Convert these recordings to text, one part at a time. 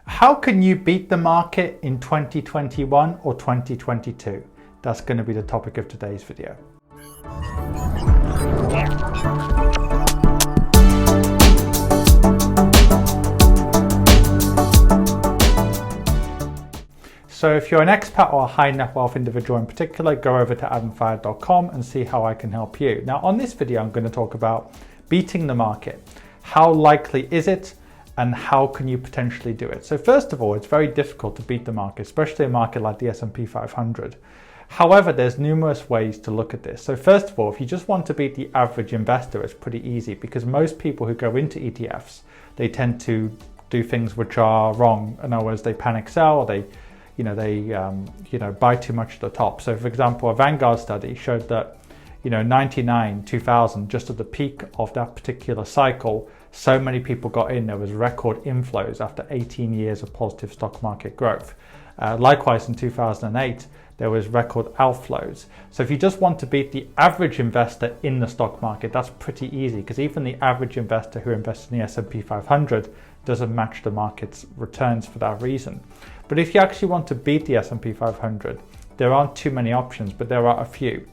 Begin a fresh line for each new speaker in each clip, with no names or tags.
How can you beat the market in 2021 or 2022? That's going to be the topic of today's video. So if you're an expat or a high net wealth individual in particular, go over to adamfire.com and see how I can help you. Now on this video, I'm going to talk about beating the market. How likely is it? And how can you potentially do it? So first of all, it's very difficult to beat the market, especially a market like the S&P 500. However, there's numerous ways to look at this. So first of all, if you just want to beat the average investor, it's pretty easy because most people who go into ETFs, they tend to do things which are wrong. In other words, they panic sell, or they buy too much at the top. So for example, a Vanguard study showed that 99, 2000, just at the peak of that particular cycle, so many people got in, there was record inflows after 18 years of positive stock market growth. Likewise, in 2008, there was record outflows. So if you just want to beat the average investor in the stock market, that's pretty easy because even the average investor who invests in the S&P 500 doesn't match the market's returns for that reason. But if you actually want to beat the S&P 500, there aren't too many options, but there are a few.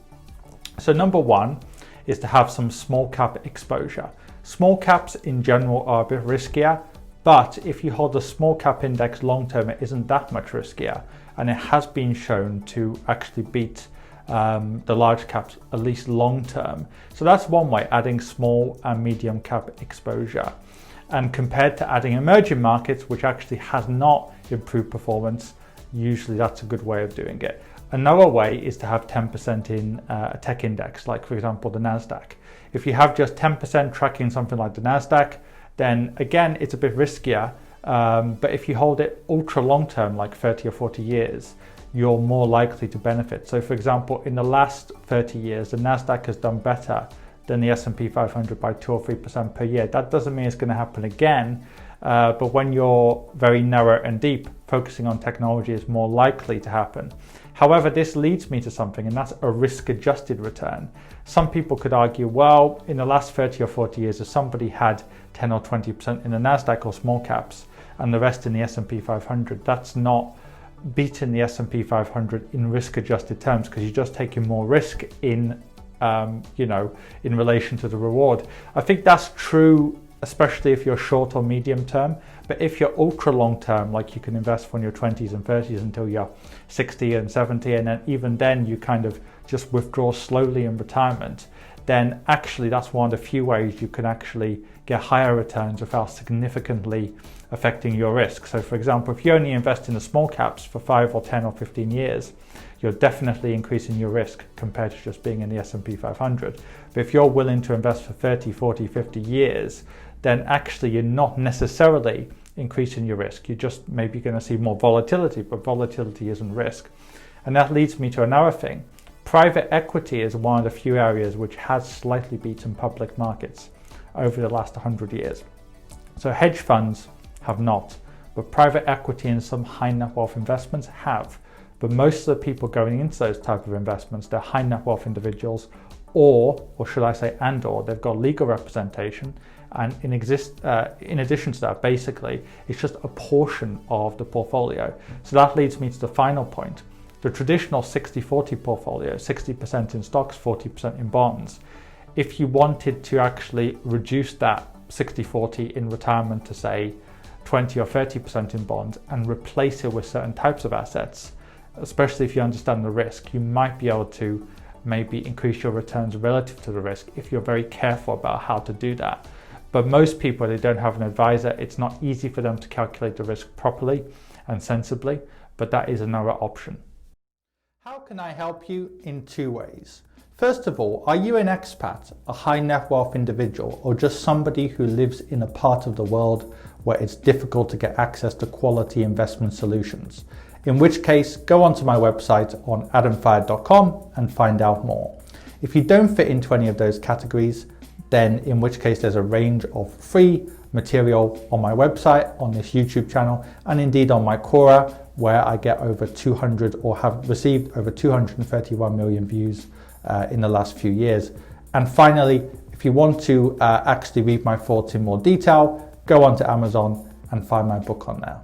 So number one is to have some small cap exposure. Small caps in general are a bit riskier, but if you hold a small cap index long term, it isn't that much riskier. And it has been shown to actually beat the large caps, at least long term. So that's one way, adding small and medium cap exposure. And compared to adding emerging markets, which actually has not improved performance, usually that's a good way of doing it. Another way is to have 10% in a tech index, like for example, the NASDAQ. If you have just 10% tracking something like the NASDAQ, then again, it's a bit riskier. But if you hold it ultra long term, like 30 or 40 years, you're more likely to benefit. So for example, in the last 30 years, the NASDAQ has done better than the S&P 500 by 2 or 3% per year. That doesn't mean it's going to happen again. But when you're very narrow and deep, focusing on technology is more likely to happen. However, this leads me to something, and that's a risk-adjusted return. Some people could argue, well, in the last 30 or 40 years, if somebody had 10 or 20% in the NASDAQ or small caps and the rest in the S&P 500, that's not beating the S&P 500 in risk-adjusted terms because you're just taking more risk in relation to the reward. I think that's true, especially if you're short or medium term. But if you're ultra long term, like you can invest from your 20s and 30s until you're 60 and 70, and then even then you kind of just withdraw slowly in retirement, then actually that's one of the few ways you can actually get higher returns without significantly affecting your risk. So for example, if you only invest in the small caps for 5 or 10 or 15 years, you're definitely increasing your risk compared to just being in the S&P 500. But if you're willing to invest for 30, 40, 50 years, then actually you're not necessarily increasing your risk. You're just maybe going to see more volatility, but volatility isn't risk. And that leads me to another thing. Private equity is one of the few areas which has slightly beaten public markets over the last 100 years. So hedge funds have not, but private equity and some high net wealth investments have. But most of the people going into those type of investments, they're high net wealth individuals, or should I say, or they've got legal representation. And in addition to that, basically, it's just a portion of the portfolio. So that leads me to the final point. The traditional 60-40 portfolio, 60% in stocks, 40% in bonds. If you wanted to actually reduce that 60-40 in retirement to say 20 or 30% in bonds and replace it with certain types of assets, especially if you understand the risk, you might be able to maybe increase your returns relative to the risk if you're very careful about how to do that. But most people, they don't have an advisor. It's not easy for them to calculate the risk properly and sensibly, but that is another option. How can I help you? In two ways. First of all, are you an expat, a high net wealth individual, or just somebody who lives in a part of the world where it's difficult to get access to quality investment solutions? In which case, go onto my website on adamfire.com and find out more. If you don't fit into any of those categories, then in which case there's a range of free material on my website, on this YouTube channel, and indeed on my Quora, where I get over 200 or have received over 231 million views in the last few years. And finally, if you want to actually read my thoughts in more detail, go onto Amazon and find my book on there.